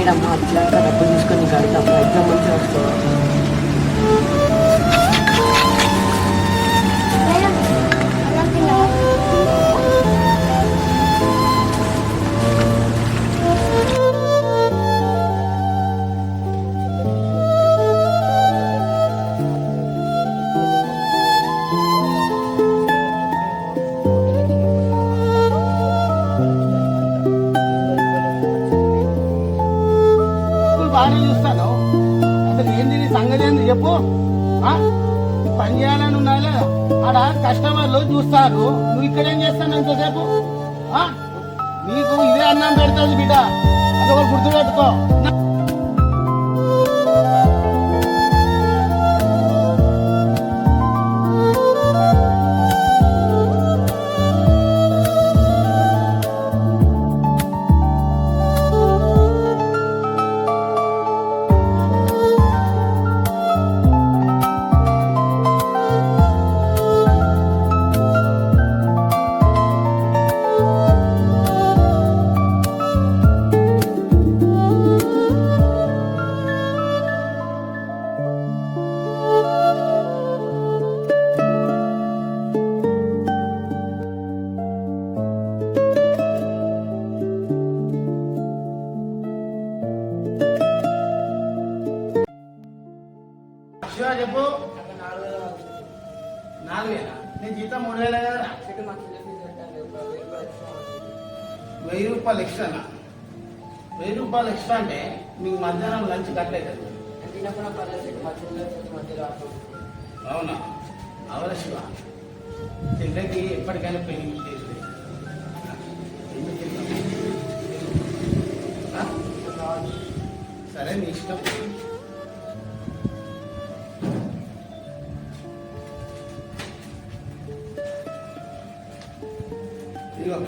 లేదమ్మా అట్లా డబ్బులు తీసుకొని కడతాం ఎగ్జామ్ మంచిగా వస్తావా బాగానే చూస్తాను అసలు ఏంది నీ సంగతి ఏంది చెప్పు పని చేయాలని ఉన్నాలే ఆడ కస్టమర్లు చూస్తారు నువ్వు ఇక్కడేం చేస్తాను ఇంతసేపు నీకు ఇదే అన్నం పెడుతుంది బిడ్డ అదొకటి గుర్తుపెట్టుకో శివ చెప్పు 4,000 నీ జీతం 3,000 కదా 1,000 రూపాయలు ఎక్స్ట్రానా 1,000 రూపాయలు ఎక్స్ట్రా అంటే మీకు మధ్యాహ్నం లంచ్ కట్టలేదు అవునా అవల శివ చెల్లెకి ఎప్పటికైనా పెళ్లి చేసి సరే నీ ఇష్టం ఇదిగో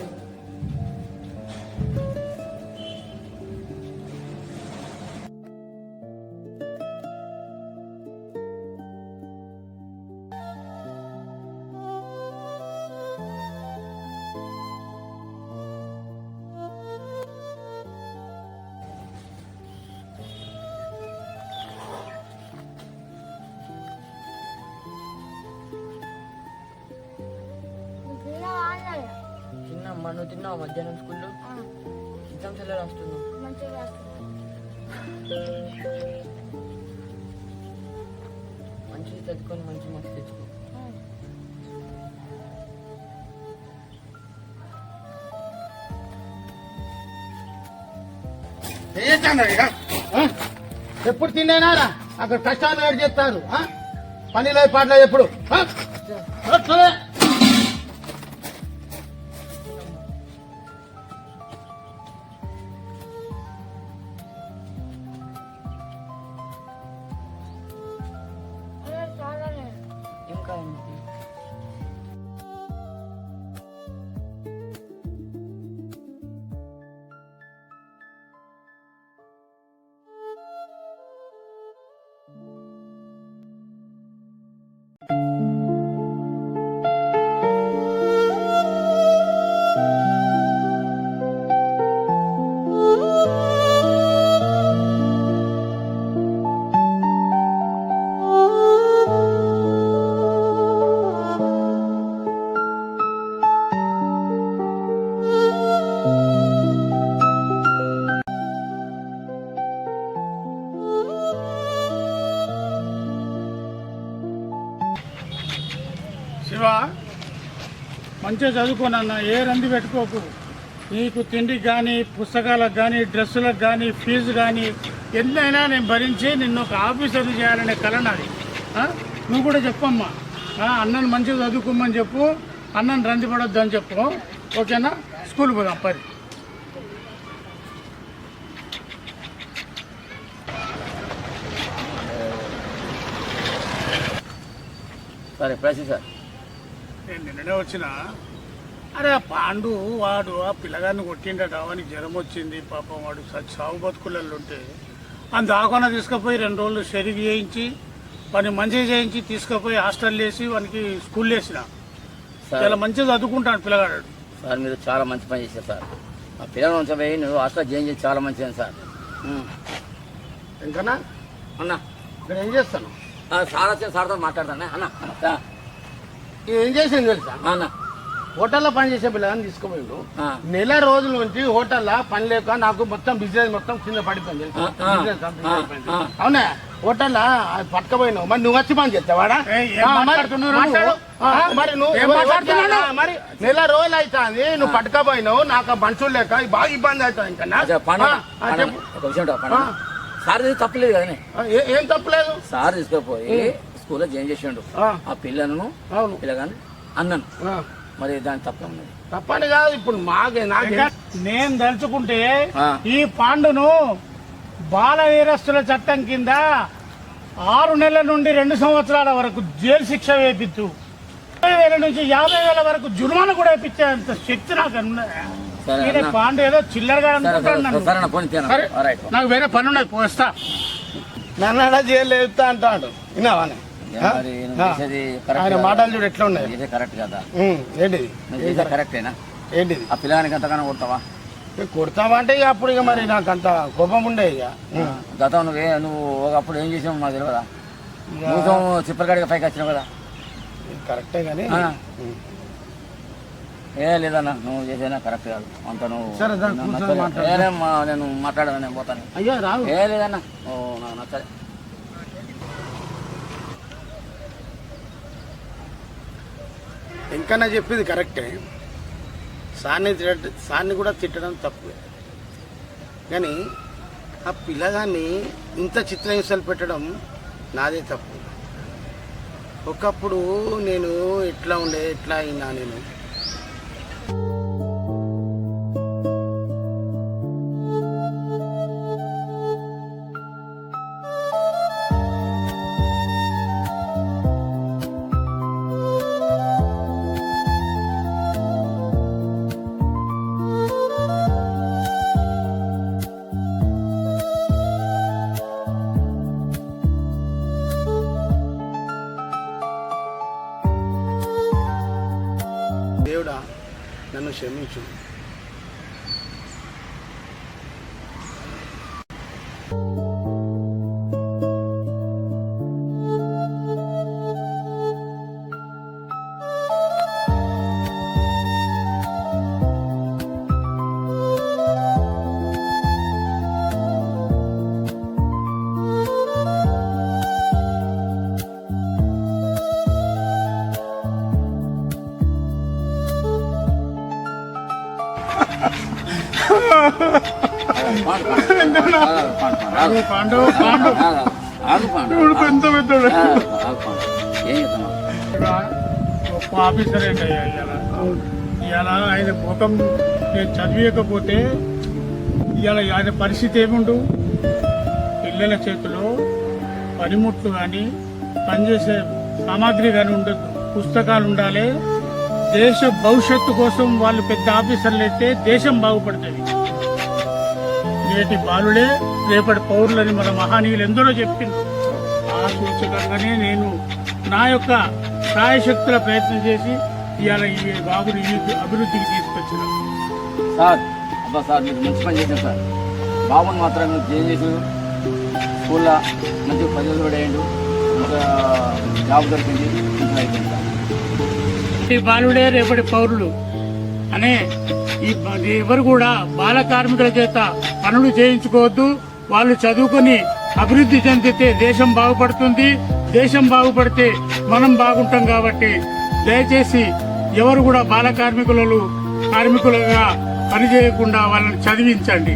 తిన్నామ్మా నువ్వు తిన్నావు మధ్యాహ్నం స్కూల్లో ఎగ్జామ్స్ ఎలా రాస్తున్నావు మంచిగా చదువుకొని మంచి మార్క్స్ తెచ్చుకో ఎప్పుడు తిన్నారా అక్కడ కష్టాలు ఏడు చేస్తారు పనిలో పాటలో ఎప్పుడు ఇంకా శివ మంచిగా చదువుకోనన్న ఏ రంది పెట్టుకోకు నీకు తిండికి కానీ పుస్తకాలకు కానీ డ్రెస్సులకు కానీ ఫీజు కానీ ఎంతైనా నేను భరించి నిన్ను ఒక ఆఫీసర్ చేయాలనే కల నాది నువ్వు కూడా చెప్పమ్మా అన్నను మంచిగా చదువుకోమని చెప్పు అన్నను రంది పడొద్దు అని చెప్పు ఓకేనా స్కూల్ పోదాం పరి సరే ప్రశ్న సార్ నేను నిన్ననే వచ్చిన అరే పాండు వాడు ఆ పిల్లగాన్ని కొట్టిండట వానికి జ్వరం వచ్చింది పాపం వాడు సాగు బతుకులలో ఉంటే అని దాకుండా తీసుకుపోయి 2 రోజులు షెరీకి చేయించి వాడిని మంచిగా చేయించి తీసుకుపోయి హాస్టల్ వేసి వానికి స్కూల్ వేసిన చాలా మంచిగా చదువుకుంటాడు పిల్లగాడు సార్ మీరు చాలా మంచి పని చేశారు సార్ ఆ పిల్లలు ఉంచబోయి నువ్వు హాస్టల్ జాయిన్ చేసి చాలా మంచిది సార్ ఇంకనా అన్న ఇక్కడ ఏం చేస్తాను సార్ వచ్చి సార్తో మాట్లాడతానే అన్న ఏం చేసింది తెలుసా అన్న హోటల్లో పని చేసే పిల్లగాని తీసుకోపోయిండు ఆ. నెల రోజుల నుంచి హోటల్లో పని లేక నాకు మొత్తం బిజినెస్ మొత్తం కింద పడిపోయింది తెలుసా? బిజినెస్ అంతా అయిపోయింది. అవునా హోటల్లో అది పట్టుకపోయినావు మరి నువ్వు వచ్చి పని చేస్తావాడా మరి నువ్వు మరి నెల రోజులు అవుతుంది నువ్వు పట్టుకపోయినావు నాకు మనుషులు లేక బాగా ఇబ్బంది అవుతుంది ఇంకా ఒక విషయం సార్ తప్పలేదు కదనే ఏం తప్పలేదు సార్ తీసుకుపోయి స్కూల్లో జాయిన్ చేసిండు ఆ పిల్లను పిల్లగాని అన్నను మరి దాని తప్పన్నది తప్పని కాదు ఇప్పుడు నేను తలుచుకుంటే ఈ పాండును బాల వీరస్తుల చట్టం కింద 6 నెలల నుండి 2 సంవత్సరాల వరకు జైలు శిక్ష వేపిస్తూ 50,000 నుంచి 50,000 వరకు జుర్మానా కూడా వేపించేంత శక్తి నాకు ఉన్నదా? పాండు ఏదో చిల్లరగా నాకు వేరే పని ఉన్నది పోస్తా నన్ను జైలు వేస్తా అంటాడు విన్నావాని ఆయన మాటలు చూడు ఎట్లా ఉన్నాయి కరెక్ట్ కదా ఏంటిది కరెక్టేనా ఏంటిది ఆ పిల్లగానికి ఎంతగానో కొడతావా కొడతావా అంటే ఇక అప్పుడు ఇక మరి నాకు అంత కోపం ఉండే ఇక గతం నువ్వు ఒకప్పుడు ఏం చేసావు మాకు తెలియదా నువ్వు చిప్పలకాడిగా పైకి వచ్చినావు కదా కరెక్టే కానీ ఏ లేదన్నా నువ్వు చేసేనా కరెక్ట్ కాదు అంత నువ్వు నేను మాట్లాడాను నేను పోతాను అయ్యో రావు ఏ లేదన్నా నాకు నచ్చలే ఇంకా చెప్పింది కరెక్టే సార్ని కూడా తిట్టడం తప్పు కానీ ఆ పిల్లగాన్ని ఇంత చిత్రహింసలు పెట్టడం నాదే తప్పు ఒకప్పుడు నేను ఎట్లా అయినా నేను దేవుడా నన్ను క్షమించు ఎంత పెద్దోడు గొప్ప ఆఫీసర్ ఏంటయ్యా ఇవాళ ఆయన ముఖం నేను చదివేయకపోతే ఇవాళ ఆయన పరిస్థితి ఏముండు పిల్లల చేతిలో పనిముట్లు కానీ పనిచేసే సామాగ్రి కానీ ఉండదు పుస్తకాలు ఉండాలి దేశ భవిష్యత్తు కోసం వాళ్ళు పెద్ద ఆఫీసర్లు అయితే దేశం బాగుపడుతుంది నేటి బాలుడే రేపటి పౌరులని మన మహనీయులు ఎందరో చెప్పింది ఆ సూచకంగానే నేను నా యొక్క సాయశక్తుల ప్రయత్నం చేసి ఇవాళ ఈ బాబుని అభివృద్ధికి తీసుకొచ్చిన సార్ మీరు మంచి పని చేశారు సార్ బాబుని మాత్రం మీరు ఏం చేశారు స్కూల్లో మంచిగా పదివేలు కూడా వేయండు ఇంకా జాబ్ దొరికింది ఇంట్లో అయిపోయింది సార్ ఈ బాలుడే రేపటి పౌరులు అనే ఎవరు కూడా బాల కార్మికుల చేత పనులు చేయించుకోవద్దు వాళ్ళు చదువుకొని అభివృద్ధి చెందితే దేశం బాగుపడుతుంది దేశం బాగుపడితే మనం బాగుంటాం కాబట్టి దయచేసి ఎవరు కూడా బాల కార్మికులుగా పనిచేయకుండా వాళ్ళని చదివించండి.